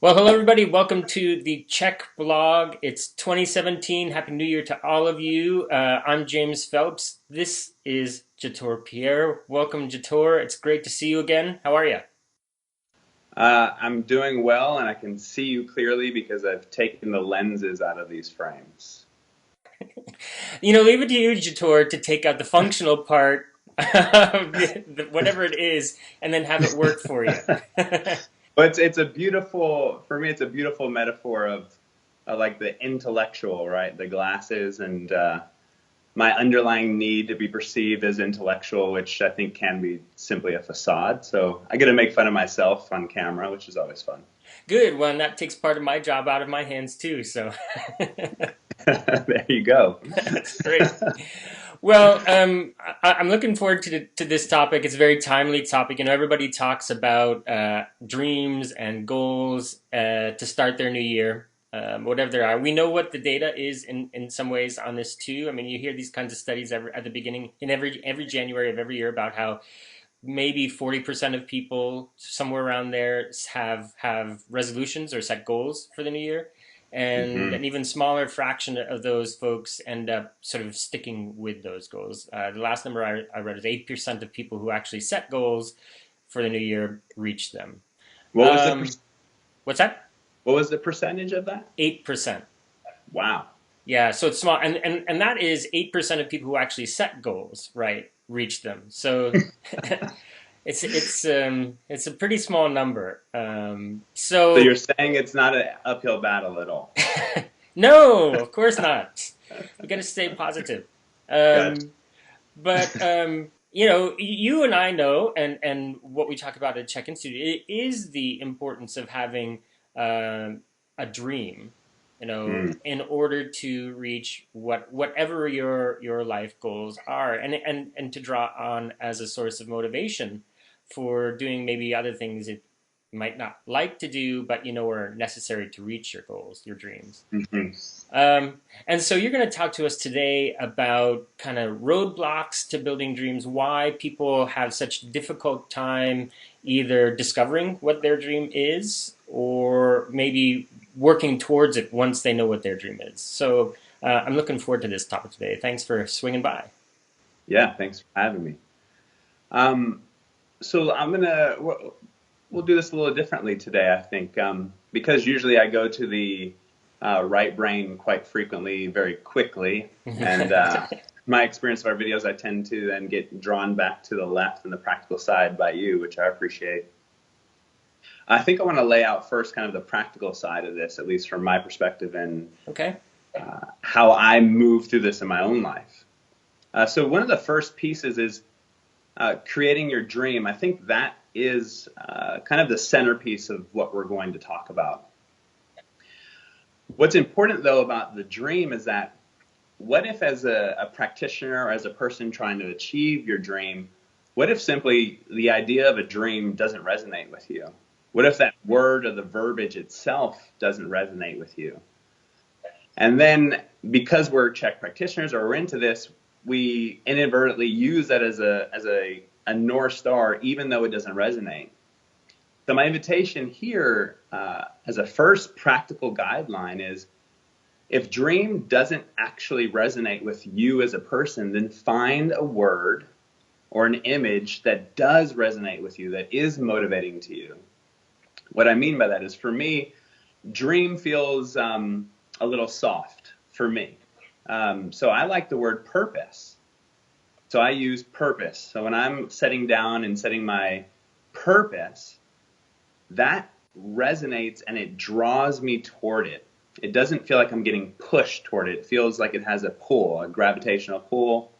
Well, hello everybody. Welcome to the Chek blog. It's 2017. Happy New Year to all of you. I'm James Phelps. This is Jator Pierre. Welcome, Jator. It's great to see you again. How are you? I'm doing well, and I can see you clearly because I've taken the lenses out of these frames. Leave it to you, Jator, to take out the functional part of whatever it is and then have it work for you. But it's a beautiful, for me, it's a beautiful metaphor of like the intellectual, right? The glasses and my underlying need to be perceived as intellectual, which I think can be simply a facade. So I get to make fun of myself on camera, which is always fun. Good. Well, and that takes part of my job out of my hands too. So There you go. that's great. Well, I'm looking forward to this topic. It's a very timely topic. Everybody talks about dreams and goals to start their new year, whatever they are. We know what the data is in some ways on this too. I mean, you hear these kinds of studies at the beginning in every January of every year about how maybe 40% of people somewhere around there have resolutions or set goals for the new year, and Hmm. an even smaller fraction of those folks end up sort of sticking with those goals. The last number I read is 8% of people who actually set goals for the new year reach them. What was the per- um, what's that? what was the percentage of that? 8%. Wow. Yeah, so it's small, and that is 8% of people who actually set goals, right, reach them. So it's a pretty small number. So you're So saying it's not an uphill battle at all. no, of course not. We got to stay positive. Gotcha. Um, but you and I know, and what we talk about at Check Institute is the importance of having a dream. Hmm. In order to reach whatever your life goals are, and to draw on as a source of motivation for doing maybe other things that you might not like to do, but are necessary to reach your goals, your dreams. Hmm. And so you're going to talk to us today about kind of roadblocks to building dreams, why people have such difficult time either discovering what their dream is or maybe working towards it once they know what their dream is. So I'm looking forward to this topic today. Thanks for swinging by. Yeah, thanks for having me. Um, so we'll do this a little differently today, I think, because usually I go to the right brain quite frequently, very quickly, and my experience of our videos, I tend to then get drawn back to the left and the practical side by you, which I appreciate. I think I want to lay out first kind of the practical side of this, at least from my perspective, and Okay. how I move through this in my own life. So one of the first pieces is creating your dream. I think that is kind of the centerpiece of what we're going to talk about. What's important, though, about the dream is that what if, as a practitioner or as a person trying to achieve your dream, what if simply the idea of a dream doesn't resonate with you? What if that word or the verbiage itself doesn't resonate with you? And then because we're Czech practitioners or we're into this, we inadvertently use that as a North Star, even though it doesn't resonate. So my invitation here as a first practical guideline is if dream doesn't actually resonate with you as a person, then find a word or an image that does resonate with you, that is motivating to you. What I mean by that is, for me, dream feels a little soft for me. So I like the word purpose. So I use purpose. So when I'm setting down and setting my purpose, that resonates and it draws me toward it. It doesn't feel like I'm getting pushed toward it. It feels like it has a pull, a gravitational pull,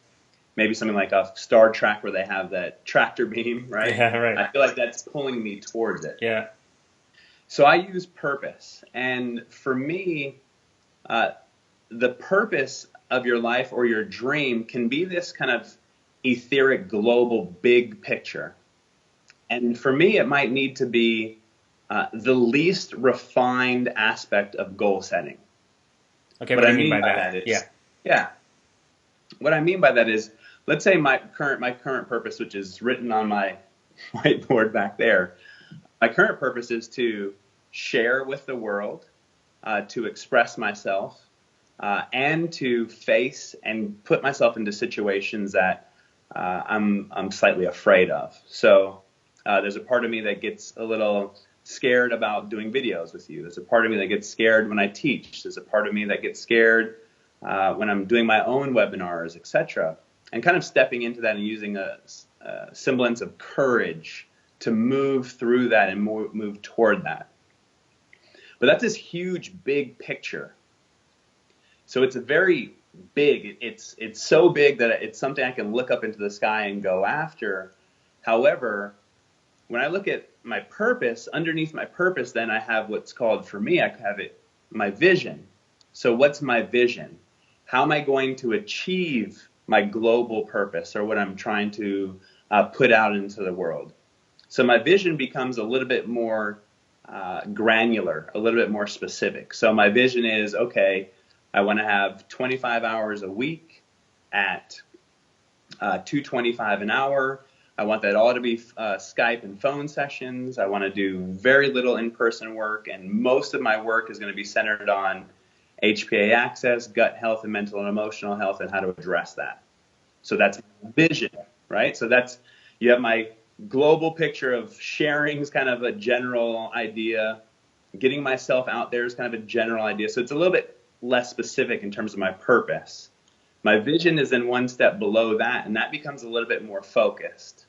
maybe something like a Star Trek where they have that tractor beam, right? Yeah, right. I feel like that's pulling me towards it. Yeah. So I use purpose. And for me, uh, the purpose of your life or your dream can be this kind of etheric, global, big picture. And for me, it might need to be the least refined aspect of goal setting. Okay, what What do I you mean mean by by that? that Yeah. is, yeah, what I mean by that is, let's say my current purpose, which is written on my whiteboard back there, my current purpose is to share with the world, to express myself, and to face and put myself into situations that I'm slightly afraid of. So there's a part of me that gets a little scared about doing videos with you. There's a part of me that gets scared when I teach. There's a part of me that gets scared when I'm doing my own webinars, etc. And kind of stepping into that and using a semblance of courage to move through that and move toward that. But that's this huge, big picture. So it's a very big, it's so big that it's something I can look up into the sky and go after. However, when I look at my purpose, underneath my purpose, then I have what's called, for me, I have it, my vision. So what's my vision? How am I going to achieve my global purpose, or what I'm trying to put out into the world? So my vision becomes a little bit more granular, a little bit more specific. So my vision is, okay, I want to have 25 hours a week at $2.25 an hour. I want that all to be Skype and phone sessions. I want to do very little in-person work, and most of my work is going to be centered on HPA access, gut health, and mental and emotional health, and how to address that. So that's vision, right? So that's, you have my global picture of sharing is kind of a general idea. Getting myself out there is kind of a general idea. So it's a little bit less specific in terms of my purpose. My vision is then one step below that, and that becomes a little bit more focused.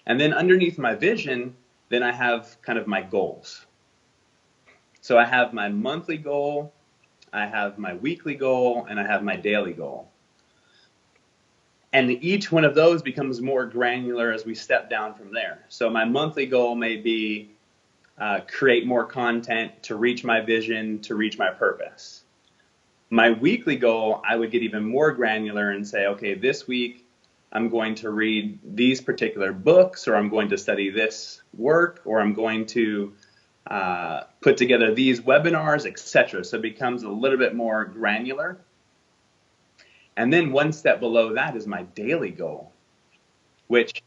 And then underneath my vision, then I have kind of my goals. So I have my monthly goal, I have my weekly goal, and I have my daily goal. And each one of those becomes more granular as we step down from there. So my monthly goal may be create more content to reach my vision, to reach my purpose. My weekly goal, I would get even more granular and say, okay, this week I'm going to read these particular books, or I'm going to study this work, or I'm going to put together these webinars, etc. So it becomes a little bit more granular. And then one step below that is my daily goal, which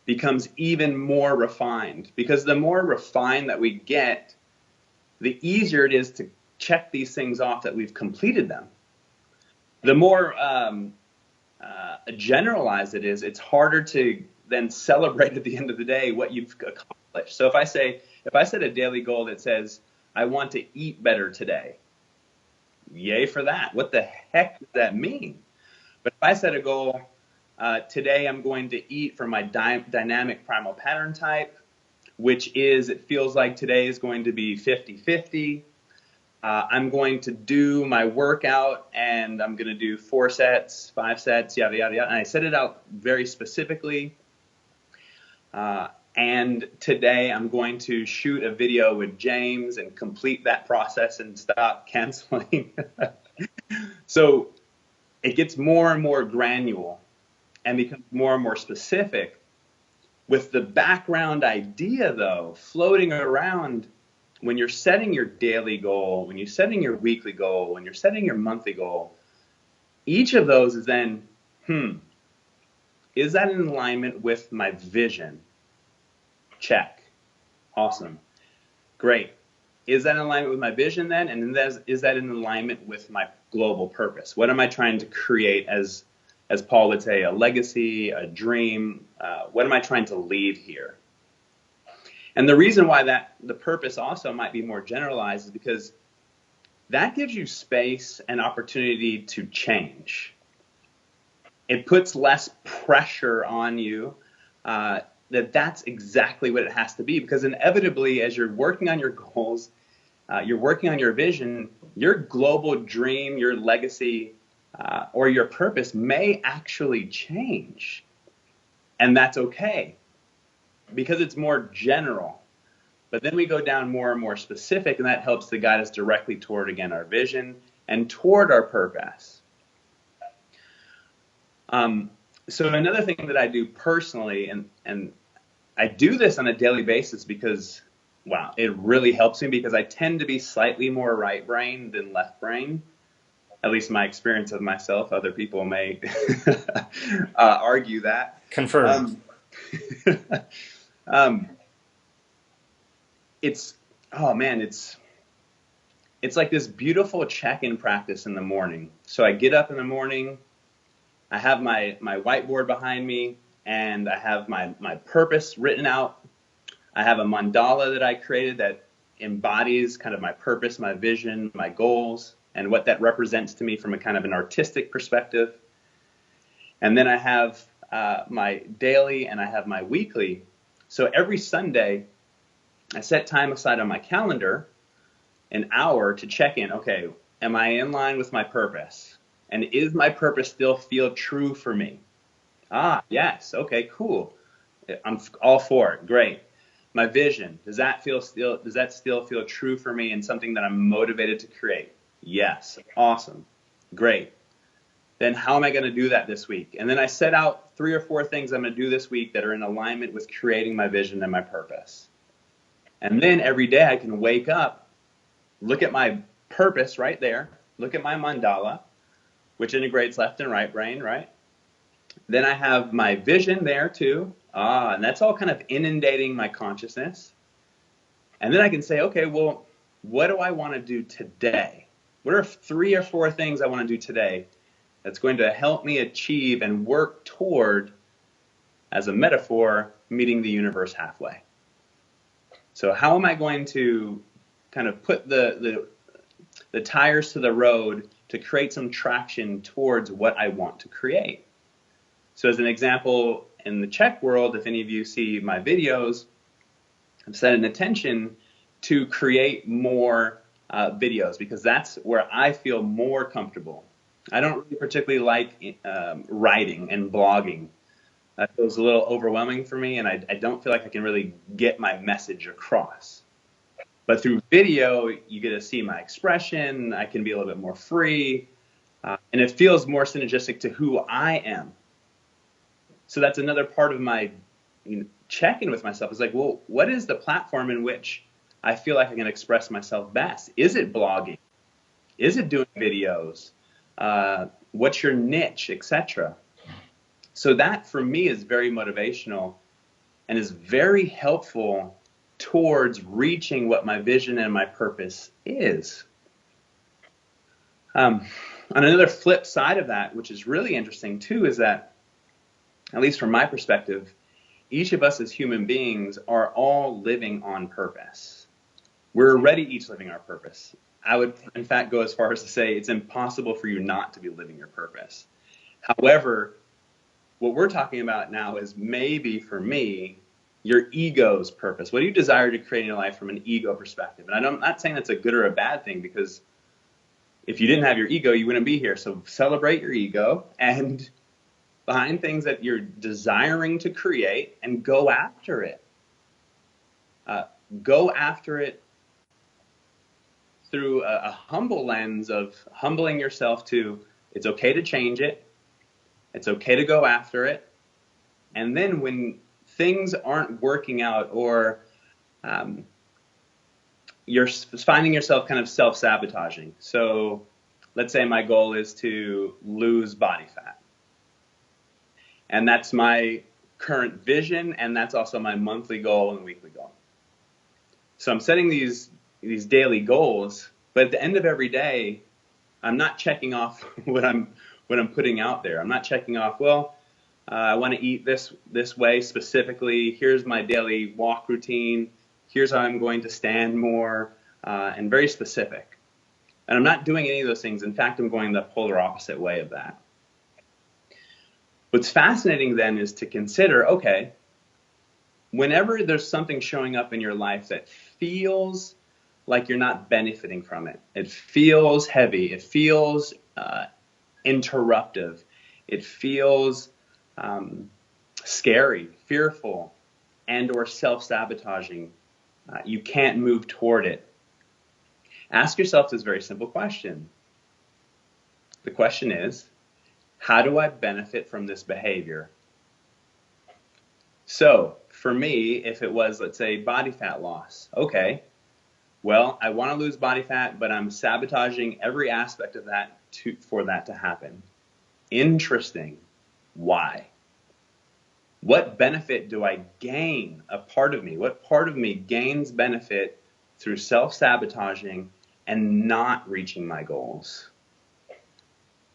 becomes even more refined, because the more refined that we get, the easier it is to check these things off that we've completed them. The more generalized it is, it's harder to then celebrate at the end of the day what you've accomplished. So if I set a daily goal that says, I want to eat better today, yay for that. What the heck does that mean? But if I set a goal, today I'm going to eat for my dynamic primal pattern type, which is, it feels like today is going to be 50-50. I'm going to do my workout, and I'm going to do 4 sets, 5 sets, yada, yada, yada. And I set it out very specifically. And today I'm going to shoot a video with James and complete that process and stop canceling. So it gets more and more granular and becomes more and more specific, with the background idea, though, floating around. When you're setting your daily goal, when you're setting your weekly goal, when you're setting your monthly goal, each of those is then, is that in alignment with my vision? Check. Awesome. Great. Is that in alignment with my vision then? And then is that in alignment with my global purpose? What am I trying to create as Paul would say, a legacy, a dream? What am I trying to leave here? And the reason why the purpose also might be more generalized is because that gives you space and opportunity to change. It puts less pressure on you that's exactly what it has to be, because inevitably, as you're working on your goals, you're working on your vision, your global dream, your legacy, or your purpose may actually change. And that's okay, because it's more general. But then we go down more and more specific, and that helps to guide us directly toward, again, our vision and toward our purpose. So another thing that I do personally, and I do this on a daily basis because, wow, it really helps me, because I tend to be slightly more right brain than left brain. At least my experience of myself. Other people may argue that. Confirmed. It's oh man, it's like this beautiful check-in practice in the morning. So I get up in the morning, I have my whiteboard behind me, and I have my purpose written out. I have a mandala that I created that embodies kind of my purpose, my vision, my goals, and what that represents to me from a kind of an artistic perspective. And then I have my daily and I have my weekly. So every Sunday, I set time aside on my calendar, an hour to check in. Okay, am I in line with my purpose? And is my purpose still feel true for me? Ah, yes. Okay, cool. I'm all for it. Great. My vision, does that still feel true for me and something that I'm motivated to create? Yes. Awesome. Great. Then how am I going to do that this week? And then I set out 3 or 4 things I'm going to do this week that are in alignment with creating my vision and my purpose. And then every day I can wake up, look at my purpose right there, look at my mandala, which integrates left and right brain, right? Then I have my vision there too. And that's all kind of inundating my consciousness. And then I can say, okay, well, what do I want to do today? What are 3 or 4 things I want to do today that's going to help me achieve and work toward, as a metaphor, meeting the universe halfway? So how am I going to kind of put the tires to the road to create some traction towards what I want to create? So as an example, in the Chek world, if any of you see my videos, I've set an intention to create more videos because that's where I feel more comfortable. I don't really particularly like writing and blogging. That feels a little overwhelming for me, and I don't feel like I can really get my message across. But through video, you get to see my expression. I can be a little bit more free, and it feels more synergistic to who I am. So that's another part of my check-in with myself. Is like, well, what is the platform in which I feel like I can express myself best? Is it blogging? Is it doing videos? What's your niche, etc.? So that for me is very motivational and is very helpful towards reaching what my vision and my purpose is. On another flip side of that, which is really interesting too, is that, at least from my perspective, each of us as human beings are all living on purpose. We're already each living our purpose. I would, in fact, go as far as to say it's impossible for you not to be living your purpose. However, what we're talking about now is maybe for me, your ego's purpose. What do you desire to create in your life from an ego perspective? And I'm not saying that's a good or a bad thing, because if you didn't have your ego, you wouldn't be here. So celebrate your ego and find things that you're desiring to create and go after it. Go after it through a humble lens of humbling yourself to, it's okay to change it. It's okay to go after it. And then when things aren't working out, or you're finding yourself kind of self-sabotaging. So let's say my goal is to lose body fat. And that's my current vision, and that's also my monthly goal and weekly goal. So I'm setting these daily goals, but at the end of every day, I'm not checking off what I'm putting out there. I'm not checking off, well, I want to eat this way specifically. Here's my daily walk routine. Here's how I'm going to stand more, and very specific. And I'm not doing any of those things. In fact, I'm going the polar opposite way of that. What's fascinating then is to consider, okay, whenever there's something showing up in your life that feels like you're not benefiting from it, it feels heavy, it feels interruptive, it feels scary, fearful, and or self-sabotaging, you can't move toward it. Ask yourself this very simple question. The question is, how do I benefit from this behavior? So for me, if it was, let's say, body fat loss, okay, well, I want to lose body fat, but I'm sabotaging every aspect of that for that to happen. Interesting. Why? What benefit do I gain? A part of me, what part of me gains benefit through self-sabotaging and not reaching my goals.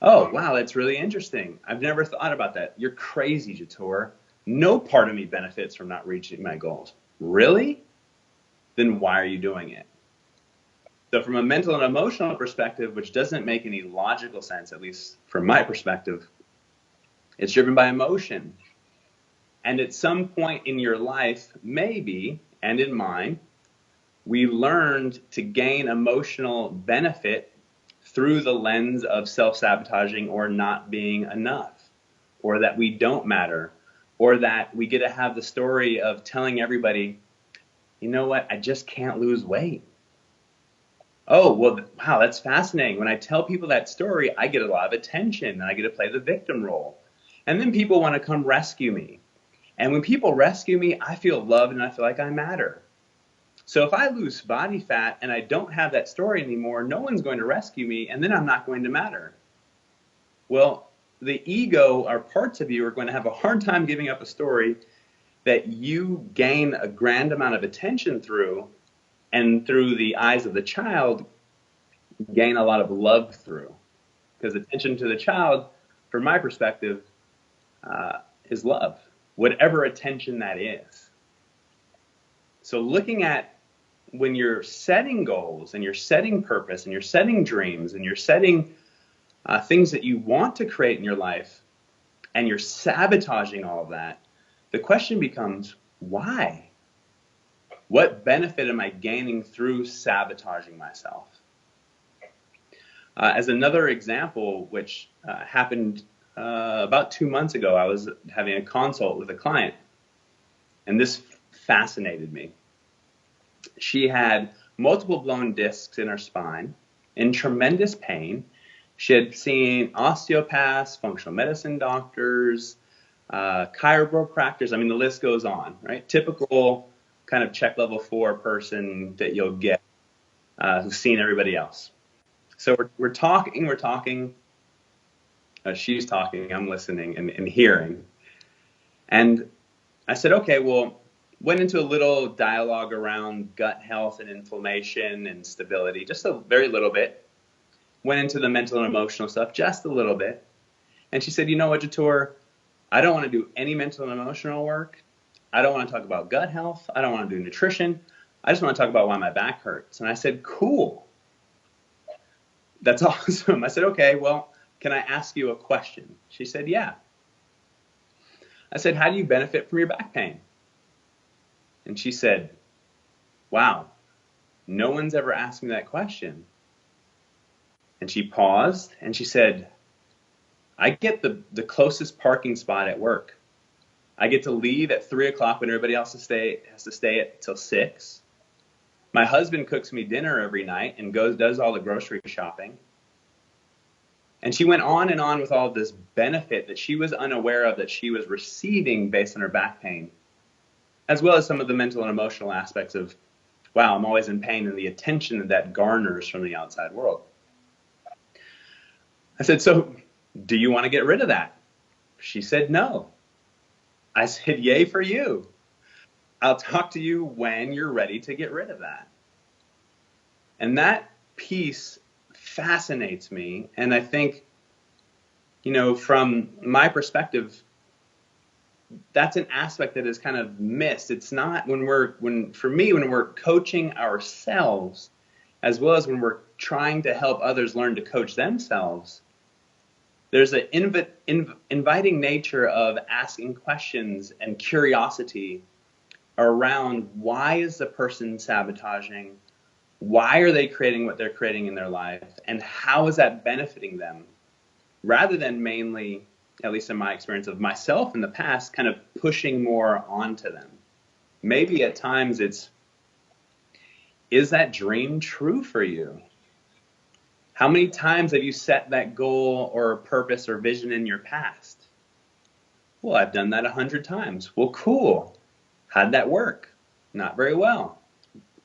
Oh, wow, that's really interesting. I've never thought about that. You're crazy, Jator. No part of me benefits from not reaching my goals. Really? Then why are you doing it? So from a mental and emotional perspective, which doesn't make any logical sense, at least from my perspective, it's driven by emotion. And at some point in your life, maybe, and in mine, we learned to gain emotional benefit through the lens of self-sabotaging or not being enough, or that we don't matter, or that we get to have the story of telling everybody, you know what, I just can't lose weight. Oh, well, wow, that's fascinating. When I tell people that story, I get a lot of attention and I get to play the victim role. And then people want to come rescue me. And when people rescue me, I feel loved and I feel like I matter. So if I lose body fat and I don't have that story anymore, no one's going to rescue me, and then I'm not going to matter. Well, the ego, or parts of you, are going to have a hard time giving up a story that you gain a grand amount of attention through, and through the eyes of the child, gain a lot of love through. Because attention to the child, from my perspective, is love, whatever attention that is. So looking at when you're setting goals and you're setting purpose and you're setting dreams and you're setting things that you want to create in your life and you're sabotaging all of that, the question becomes, why? What benefit am I gaining through sabotaging myself? As another example, which happened about 2 months ago, I was having a consult with a client, and this fascinated me. She had multiple blown discs in her spine, in tremendous pain. She had seen osteopaths, functional medicine doctors, chiropractors. I mean, the list goes on, right? Typical kind of Chek level 4 person that you'll get who's seen everybody else. So we're talking. She's talking, I'm listening and hearing. And I said, okay, well, went into a little dialogue around gut health and inflammation and stability, just a very little bit. Went into the mental and emotional stuff just a little bit. And she said, you know what, Jator, I don't want to do any mental and emotional work. I don't want to talk about gut health. I don't want to do nutrition. I just want to talk about why my back hurts. And I said, cool. That's awesome. I said, okay, well, can I ask you a question? She said, yeah. I said, how do you benefit from your back pain? And she said, wow, no one's ever asked me that question. And she paused and she said, I get the closest parking spot at work. I get to leave at 3 o'clock when everybody else has to stay till 6. My husband cooks me dinner every night and does all the grocery shopping. And she went on and on with all this benefit that she was unaware of that she was receiving based on her back pain, as well as some of the mental and emotional aspects of, wow, I'm always in pain, and the attention that garners from the outside world. I said, so do you want to get rid of that? She said, no. I said, yay for you. I'll talk to you when you're ready to get rid of that. And that piece fascinates me. And I think, from my perspective, that's an aspect that is kind of missed. It's not when we're coaching ourselves, as well as when we're trying to help others learn to coach themselves, there's an inviting nature of asking questions and curiosity around why is the person sabotaging? Why are they creating what they're creating in their life? And how is that benefiting them? Rather than mainly, at least in my experience of myself in the past, kind of pushing more onto them. Maybe at times is that dream true for you? How many times have you set that goal or purpose or vision in your past? Well, I've done that 100 times. Well, cool. How'd that work? Not very well.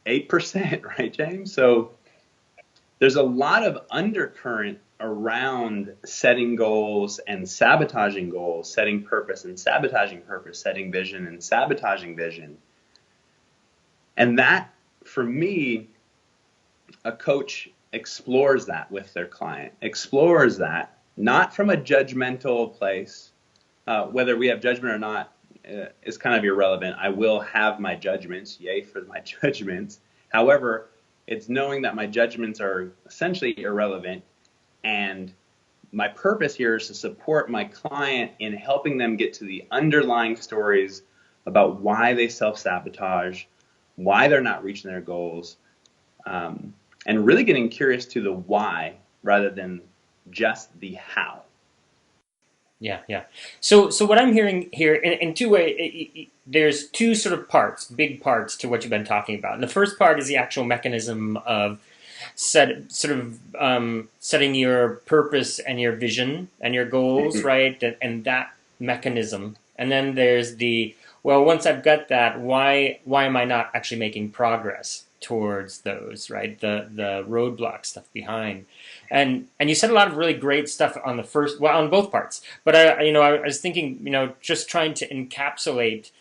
8%, right, James? So there's a lot of undercurrent around setting goals and sabotaging goals, setting purpose and sabotaging purpose, setting vision and sabotaging vision. And that, for me, a coach explores that with their client, explores that not from a judgmental place. Whether we have judgment or not is kind of irrelevant. I will have my judgments, yay for my judgments. However, it's knowing that my judgments are essentially irrelevant, and my purpose here is to support my client in helping them get to the underlying stories about why they self-sabotage, why they're not reaching their goals, and really getting curious to the why rather than just the how. Yeah, yeah. So what I'm hearing here in two ways, there's two sort of parts, big parts to what you've been talking about. And the first part is the actual mechanism of setting your purpose and your vision and your goals, right? And that mechanism. And then there's well, once I've got that, why am I not actually making progress towards those, right? The roadblock stuff behind. And you said a lot of really great stuff on on both parts. But I was thinking, just trying to encapsulate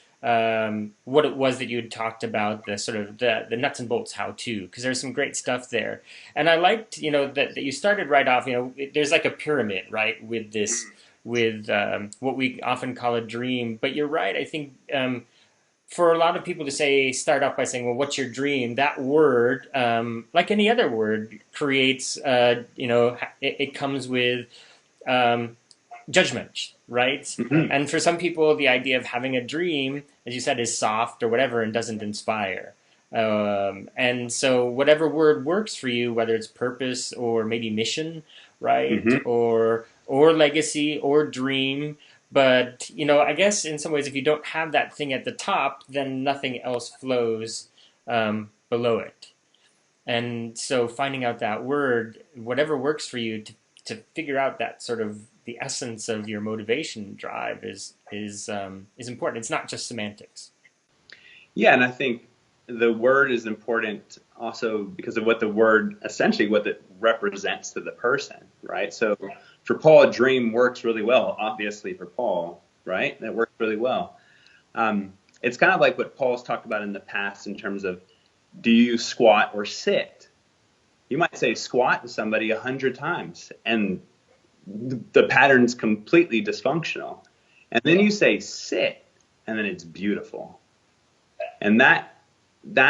what it was that you had talked about, the sort of the nuts and bolts how to, because there's some great stuff there. And I liked, that you started right off, there's like a pyramid, right, with this, with what we often call a dream. But you're right, I think for a lot of people to start off by saying, well, what's your dream? That word, like any other word, creates, it comes with judgment, right? Mm-hmm. And for some people, the idea of having a dream, as you said, is soft or whatever and doesn't inspire. And so whatever word works for you, whether it's purpose or maybe mission, right? Mm-hmm. Or legacy or dream. But, I guess in some ways, if you don't have that thing at the top, then nothing else flows below it. And so finding out that word, whatever works for you to figure out that sort of the essence of your motivation drive is important. It's not just semantics. Yeah, and I think the word is important also because of what the word, essentially what it represents to the person, right? So for Paul, a dream works really well, obviously for Paul, right? That works really well. It's kind of like what Paul's talked about in the past in terms of, do you squat or sit? You might say squat to somebody 100 times and the pattern's completely dysfunctional. And then you say sit, and then it's beautiful. And that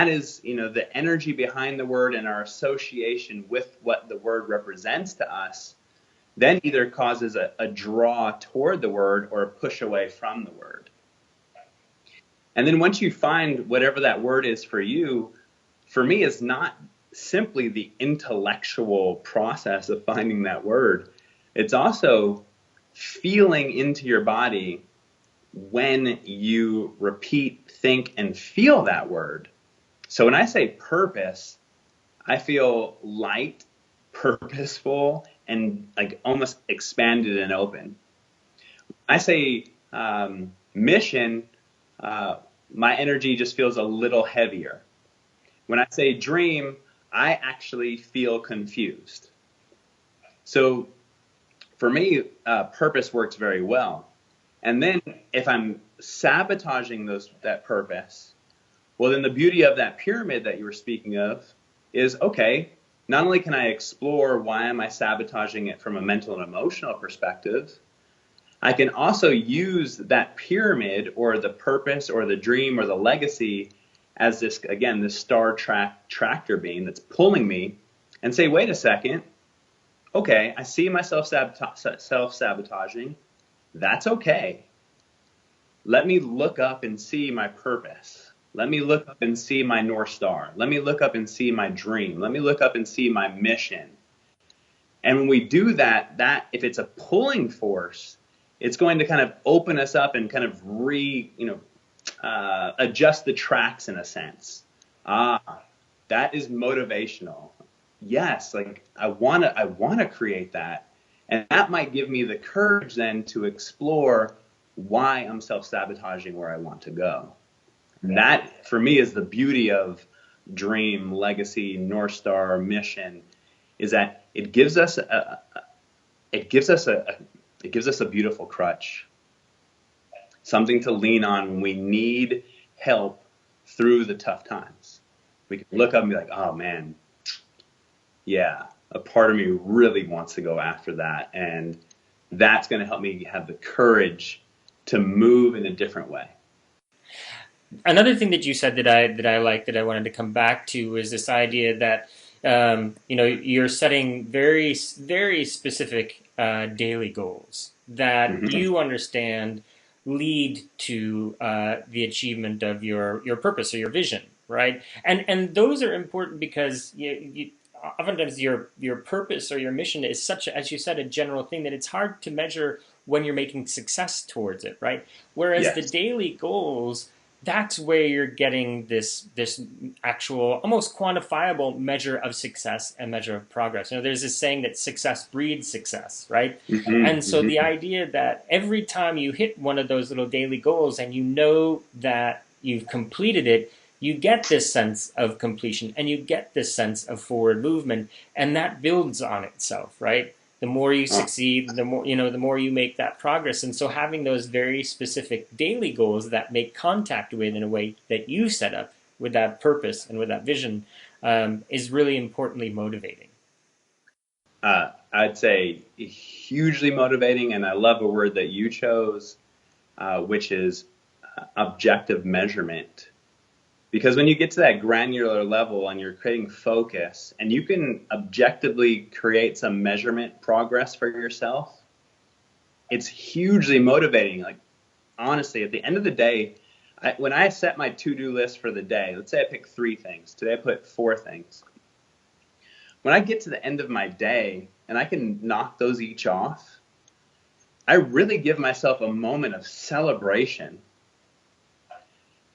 is, the energy behind the word and our association with what the word represents to us, then either causes a draw toward the word or a push away from the word. And then once you find whatever that word is for you, for me, it's not simply the intellectual process of finding that word. It's also feeling into your body when you repeat, think, and feel that word. So when I say purpose, I feel light, purposeful, and like almost expanded and open. I say mission, my energy just feels a little heavier. When I say dream, I actually feel confused. So for me, purpose works very well. And then if I'm sabotaging that purpose, well, then the beauty of that pyramid that you were speaking of is, okay, not only can I explore why am I sabotaging it from a mental and emotional perspective, I can also use that pyramid or the purpose or the dream or the legacy as this, again, this star tractor beam that's pulling me and say, wait a second, okay, I see myself self-sabotaging. That's okay. Let me look up and see my purpose. Let me look up and see my North Star. Let me look up and see my dream. Let me look up and see my mission. And when we do that if it's a pulling force, it's going to kind of open us up and kind of adjust the tracks in a sense. That is motivational. Yes, like I want to create that. And that might give me the courage then to explore why I'm self-sabotaging where I want to go. And that, for me, is the beauty of dream, legacy, North Star, mission, is that it gives us a beautiful crutch, something to lean on when we need help through the tough times. We can look up and be like, oh man, yeah, a part of me really wants to go after that. And that's going to help me have the courage to move in a different way. Another thing that you said that I like that I wanted to come back to is this idea that you're setting very specific daily goals that Mm-hmm. you understand lead to the achievement of your purpose or your vision, right? And those are important because oftentimes your purpose or your mission is such, as you said, a general thing that it's hard to measure when you're making success towards it, right? Whereas the Yes. daily goals, that's where you're getting this actual almost quantifiable measure of success and measure of progress. There's this saying that success breeds success, right? And Mm-hmm. so the Mm-hmm. idea that every time you hit one of those little daily goals and you know that you've completed it, you get this sense of completion and you get this sense of forward movement, and that builds on itself, right? The more you Oh, succeed, the more you make that progress. And so having those very specific daily goals that make contact with in a way that you set up with that purpose and with that vision is really importantly motivating. I'd say hugely motivating, and I love a word that you chose, which is objective measurement. Because when you get to that granular level and you're creating focus, and you can objectively create some measurement progress for yourself, it's hugely motivating. Like, honestly, at the end of the day, when I set my to-do list for the day, let's say I pick 3 things. Today I put 4 things. When I get to the end of my day and I can knock those each off, I really give myself a moment of celebration.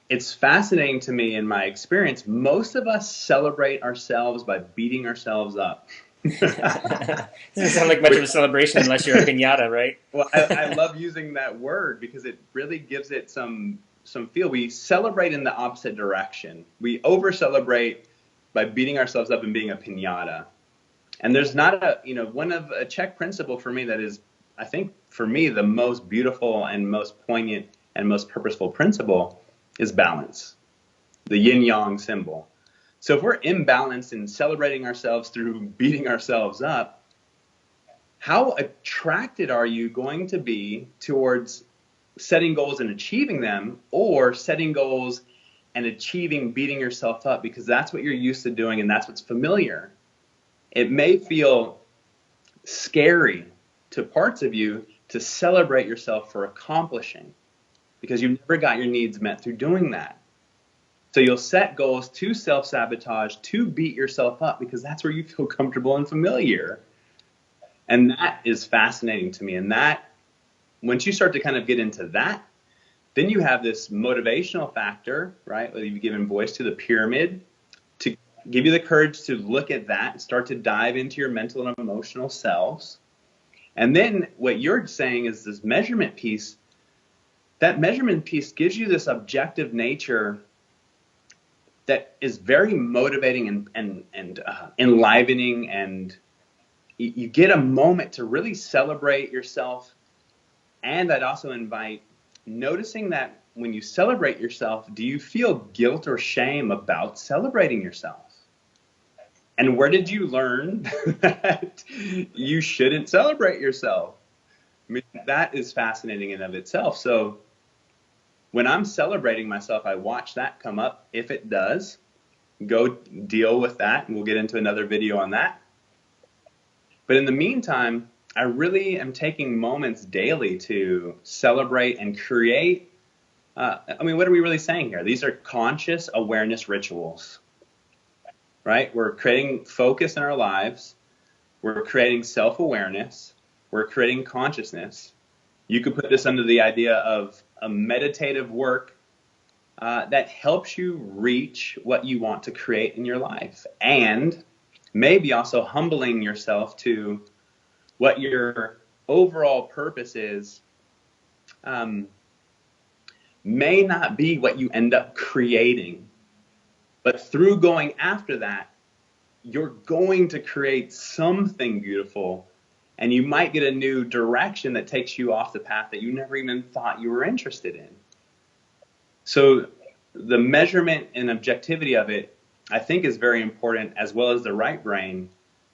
It's fascinating to me in my experience. Most of us celebrate ourselves by beating ourselves up. Doesn't sound like much of a celebration unless you're a pinata, right? Well, I love using that word because it really gives it some feel. We celebrate in the opposite direction. We over celebrate by beating ourselves up and being a pinata. And there's not one of a Czech principle for me that is, I think, for me, the most beautiful and most poignant and most purposeful principle is balance, the yin yang symbol. So if we're imbalanced in celebrating ourselves through beating ourselves up, how attracted are you going to be towards setting goals and achieving them, or setting goals and achieving beating yourself up because that's what you're used to doing and that's what's familiar? It may feel scary to parts of you to celebrate yourself for accomplishing because you never got your needs met through doing that. So you'll set goals to self-sabotage, to beat yourself up because that's where you feel comfortable and familiar. And that is fascinating to me. And that, once you start to kind of get into that, then you have this motivational factor, right? Where you've given voice to the pyramid to give you the courage to look at that and start to dive into your mental and emotional selves. And then what you're saying is this measurement piece. That measurement piece gives you this objective nature that is very motivating and enlivening, and you get a moment to really celebrate yourself. And I'd also invite noticing that when you celebrate yourself, do you feel guilt or shame about celebrating yourself? And where did you learn that you shouldn't celebrate yourself? I mean, that is fascinating in of itself. So when I'm celebrating myself, I watch that come up. If it does, go deal with that, and we'll get into another video on that. But in the meantime, I really am taking moments daily to celebrate and create. What are we really saying here? These are conscious awareness rituals, right? We're creating focus in our lives. We're creating self-awareness. We're creating consciousness. You could put this under the idea of a meditative work that helps you reach what you want to create in your life, and maybe also humbling yourself to what your overall purpose is. May not be what you end up creating, but through going after that, you're going to create something beautiful, and you might get a new direction that takes you off the path that you never even thought you were interested in. So the measurement and objectivity of it, I think is very important, as well as the right brain.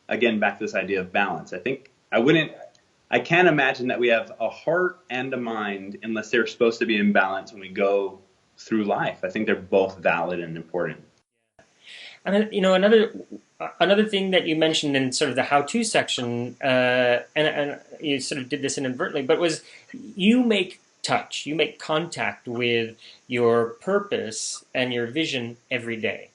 Again, back to this idea of balance. I can't imagine that we have a heart and a mind unless they're supposed to be in balance when we go through life. I think they're both valid and important. And another thing that you mentioned in sort of the how-to section, and you sort of did this inadvertently, but was you make contact with your purpose and your vision every day,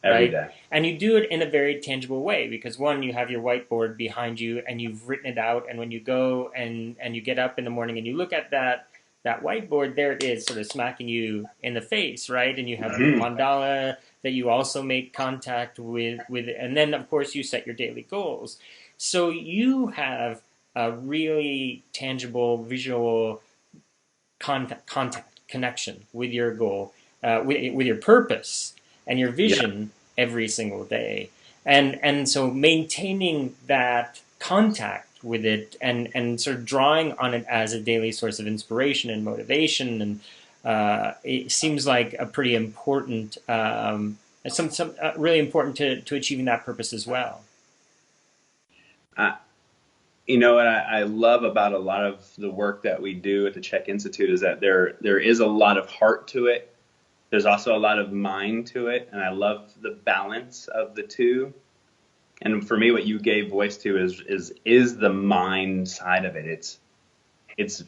Every right? day. And you do it in a very tangible way because one, you have your whiteboard behind you and you've written it out, and when you go and you get up in the morning and you look at that whiteboard, there it is, sort of smacking you in the face, right? And you have your Mhm. mandala that you also make contact with, and then of course you set your daily goals. So you have a really tangible visual contact connection with your goal, with your purpose and your Yeah. vision every single day, and so maintaining that contact with it and sort of drawing on it as a daily source of inspiration and motivation, and it seems like a pretty important some really important to achieving that purpose as well. I, you know what I love about a lot of the work that we do at the Chek Institute is that there is a lot of heart to it. There's also a lot of mind to it, and I love the balance of the two. And for me, what you gave voice to is the mind side of it. It's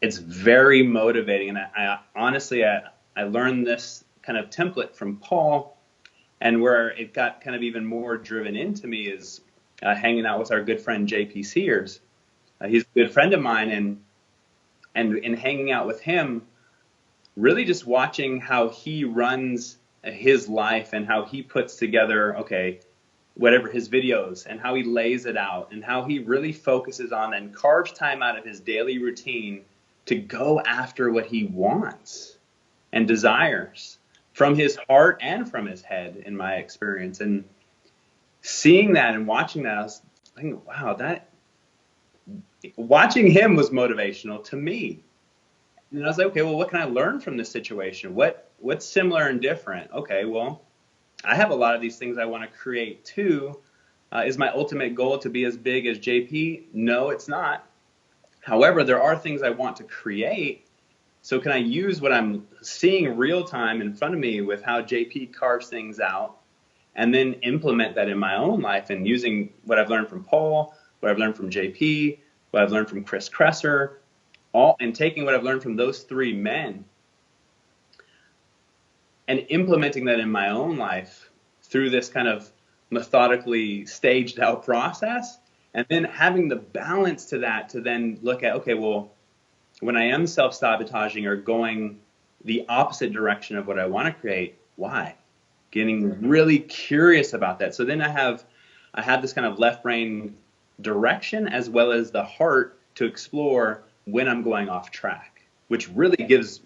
it's very motivating, and I honestly I learned this kind of template from Paul, and where it got kind of even more driven into me is hanging out with our good friend J.P. Sears. He's a good friend of mine, and in hanging out with him, really just watching how he runs his life and how he puts together, okay, whatever his videos and how he lays it out and how he really focuses on and carves time out of his daily routine to go after what he wants and desires from his heart and from his head, in my experience. And seeing that and watching that, I was thinking, wow, that watching him was motivational to me. And I was like, okay, well, what can I learn from this situation? What's similar and different? Okay, well, I have a lot of these things I want to create too. Is my ultimate goal to be as big as JP? No, it's not. However, there are things I want to create. So can I use what I'm seeing real time in front of me with how JP carves things out and then implement that in my own life, and using what I've learned from Paul, what I've learned from JP, what I've learned from Chris Kresser, all, and taking what I've learned from those three men and implementing that in my own life through this kind of methodically staged out process, and then having the balance to that to then look at, okay, well, when I am self-sabotaging or going the opposite direction of what I want to create, why? Getting really curious about that. So then I have this kind of left brain direction as well as the heart to explore when I'm going off track, which really gives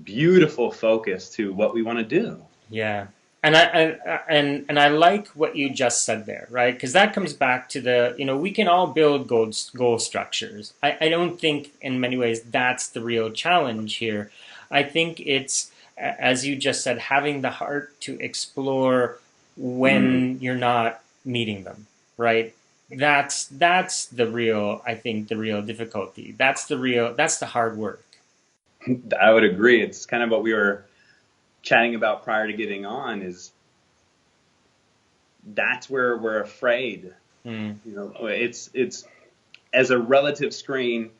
beautiful focus to what we want to do. Yeah. And I like what you just said there, right? Because that comes back to we can all build goal structures. I don't think in many ways that's the real challenge here. I think it's, as you just said, having the heart to explore Mm. when you're not meeting them, right? That's the real, I think, the real difficulty. That's the hard work. I would agree. It's kind of what we were chatting about prior to getting on, is that's where we're afraid. Mm. It's as a relative screen,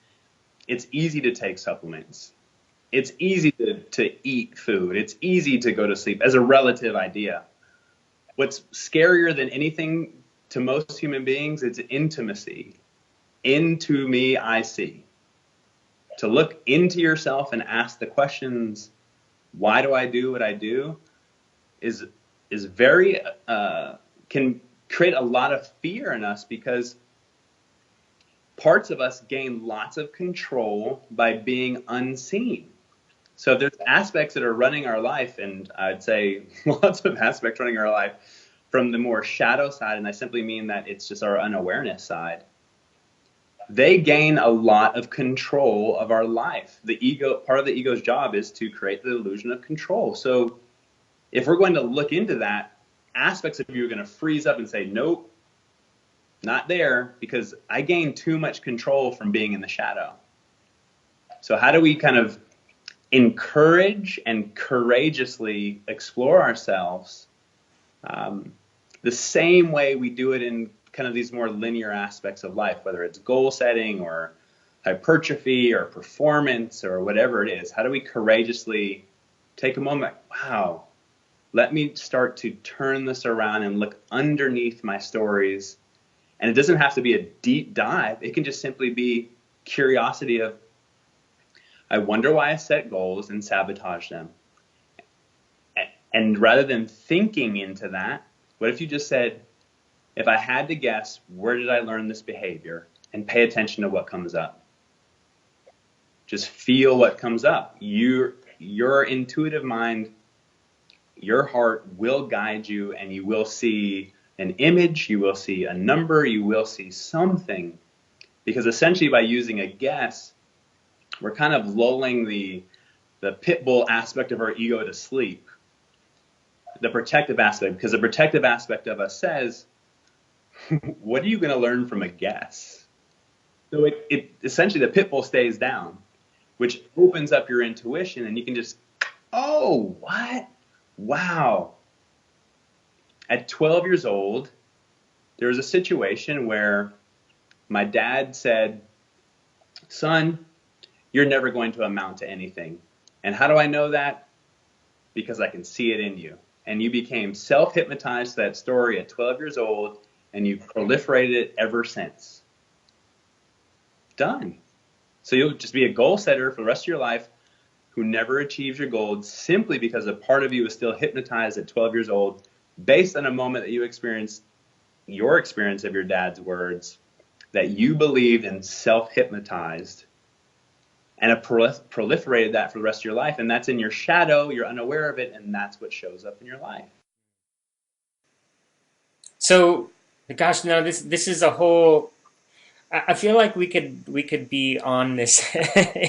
it's easy to take supplements. It's easy to eat food. It's easy to go to sleep as a relative idea. What's scarier than anything to most human beings is intimacy. Into me, I see. To look into yourself and ask the questions, why do I do what I do, is very can create a lot of fear in us, because parts of us gain lots of control by being unseen. So if there's aspects that are running our life, and I'd say lots of aspects running our life from the more shadow side, and I simply mean that it's just our unawareness side, they gain a lot of control of our life. The ego, part of the ego's job is to create the illusion of control. So if we're going to look into that, aspects of you are going to freeze up and say, nope, not there, because I gained too much control from being in the shadow. So how do we kind of encourage and courageously explore ourselves the same way we do it in kind of these more linear aspects of life, whether it's goal setting or hypertrophy or performance or whatever it is? How do we courageously take a moment, wow, let me start to turn this around and look underneath my stories. And it doesn't have to be a deep dive. It can just simply be curiosity of, I wonder why I set goals and sabotage them. And rather than thinking into that, what if you just said, if I had to guess, where did I learn this behavior? And pay attention to what comes up. Just feel what comes up. Your intuitive mind, your heart will guide you, and you will see an image, you will see a number, you will see something. Because essentially by using a guess, we're kind of lulling the pit bull aspect of our ego to sleep. The protective aspect, because the protective aspect of us says, what are you going to learn from a guess? So it essentially, the pit bull stays down, which opens up your intuition, and you can just, oh, what? Wow. At 12 years old, there was a situation where my dad said, son, you're never going to amount to anything. And how do I know that? Because I can see it in you. And you became self-hypnotized to that story at 12 years old, and you've proliferated it ever since. Done. So you'll just be a goal setter for the rest of your life who never achieves your goals simply because a part of you is still hypnotized at 12 years old based on a moment that you experienced, your experience of your dad's words, that you believed and self-hypnotized, and have proliferated that for the rest of your life. And that's in your shadow, you're unaware of it, and that's what shows up in your life. So, gosh, now this is a whole. I feel like we could be on this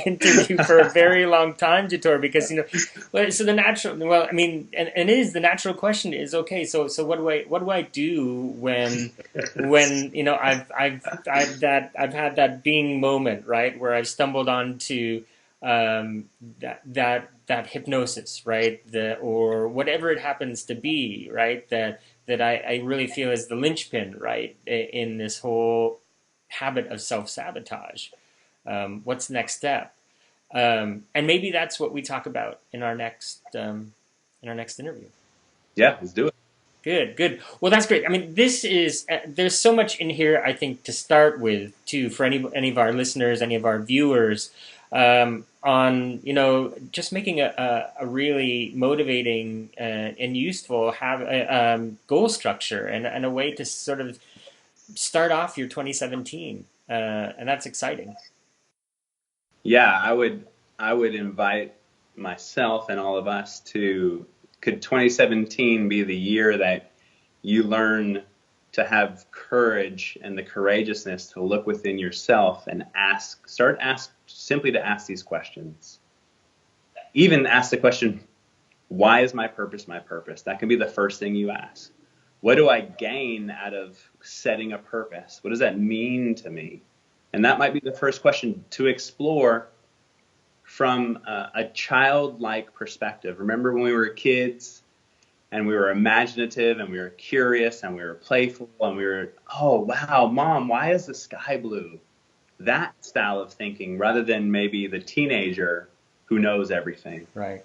interview for a very long time, Jator, because so the natural, well, I mean, and it is the natural question is, okay, so what do I do when I've had that being moment, right, where I've stumbled onto that hypnosis, right, or whatever it happens to be, right, that I really feel is the linchpin, right, in this whole habit of self-sabotage. What's the next step? And maybe that's what we talk about in our next interview. Yeah, let's do it. Good. Well, that's great. I mean, this is there's so much in here. I think to start with, too, for any of our listeners, any of our viewers, on just making a really motivating and useful goal structure and a way to sort of start off your 2017, and that's exciting. Yeah, I would invite myself and all of us to, could 2017 be the year that you learn to have courage and the courageousness to look within yourself and simply to ask these questions. Even ask the question, why is my purpose my purpose? That can be the first thing you ask. What do I gain out of setting a purpose? What does that mean to me? And that might be the first question to explore from a childlike perspective. Remember when we were kids and we were imaginative and we were curious and we were playful and we were, oh, wow, Mom, why is the sky blue? That style of thinking rather than maybe the teenager who knows everything. Right.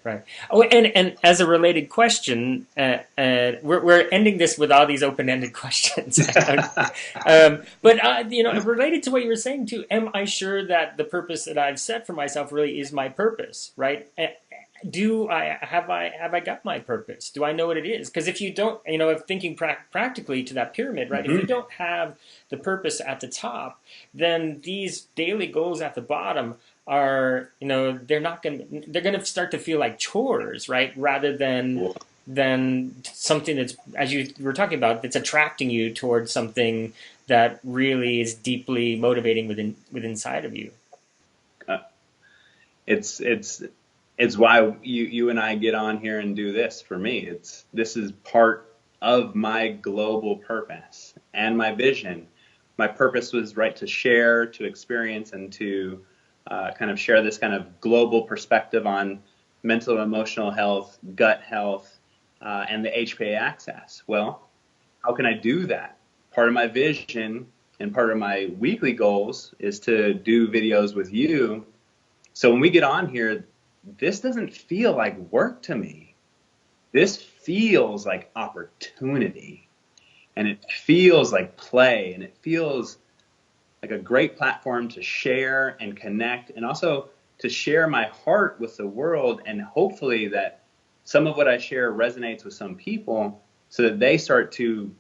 Oh, and as a related question, we're ending this with all these open-ended questions. But related to what you were saying too, am I sure that the purpose that I've set for myself really is my purpose? Right? Have I got my purpose? Do I know what it is? Because if you don't, if thinking practically to that pyramid, right? Mm-hmm. If you don't have the purpose at the top, then these daily goals at the bottom are, they're going to start to feel like chores, right? Rather than something that's, as you were talking about, that's attracting you towards something that really is deeply motivating within inside of you. It's it's why you and I get on here and do this. For me, this is part of my global purpose and my vision. My purpose was right to share, to experience, and to kind of share this kind of global perspective on mental and emotional health, gut health, and the HPA access. Well, how can I do that? Part of my vision and part of my weekly goals is to do videos with you. So when we get on here, this doesn't feel like work to me. This feels like opportunity, and it feels like play, and it feels like a great platform to share and connect, and also to share my heart with the world, and hopefully that some of what I share resonates with some people so that they start to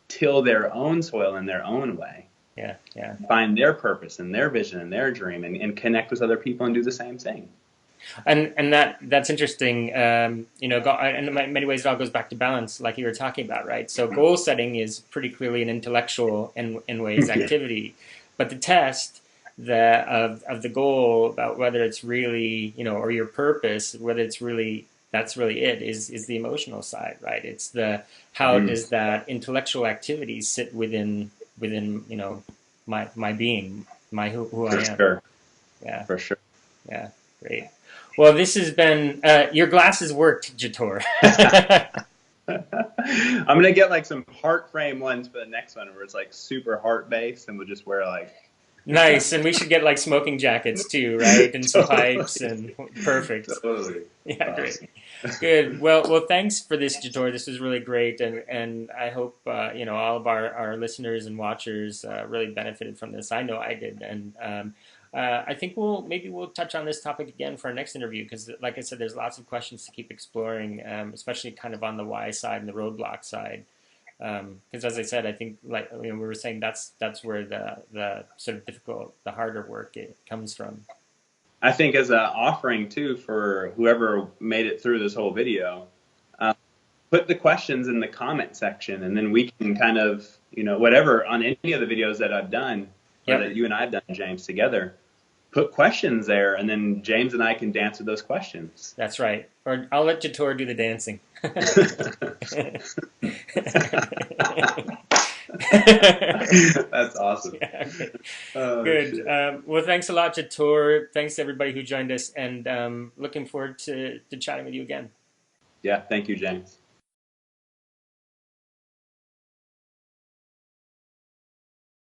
till their own soil in their own way. Yeah, yeah. Find their purpose and their vision and their dream, and connect with other people and do the same thing. And that's interesting. You know, and in many ways, it all goes back to balance, like you were talking about, right? So goal setting is pretty clearly an intellectual, in ways, activity, but the test of the goal, about whether it's really, you know, or your purpose, whether it's really, that's really it, is the emotional side, right? It's the how does that intellectual activity sit within you know, my being, my who I am. Sure. Yeah, For sure. yeah, great. Well, this has been your glasses worked, Jator. I'm gonna get like some heart frame ones for the next one where it's like super heart based, and we'll just wear like Nice, and we should get like smoking jackets too, right? And some totally, pipes and perfect. totally Yeah, great, awesome. good. Well, thanks for this, Jator. This was really great, and I hope you know, all of our listeners and watchers really benefited from this. I know I did, and I think maybe we'll touch on this topic again for our next interview because, like I said, there's lots of questions to keep exploring, especially kind of on the why side and the roadblock side. Because as I said, I think, like, you know, we were saying, that's where the sort of difficult, the harder work it comes from. I think as an offering too for whoever made it through this whole video, uh, put the questions in the comment section, and then we can kind of, you know, whatever on any of the videos that I've done or Yep, that you and I've done, James, together, put questions there, and then James and I can dance with those questions. that's right. Or I'll let Jator do the dancing. That's awesome. Yeah, okay. Oh, Good. shit. Well, thanks a lot, Jator. Thanks to everybody who joined us, and looking forward to chatting with you again. Yeah, thank you, James.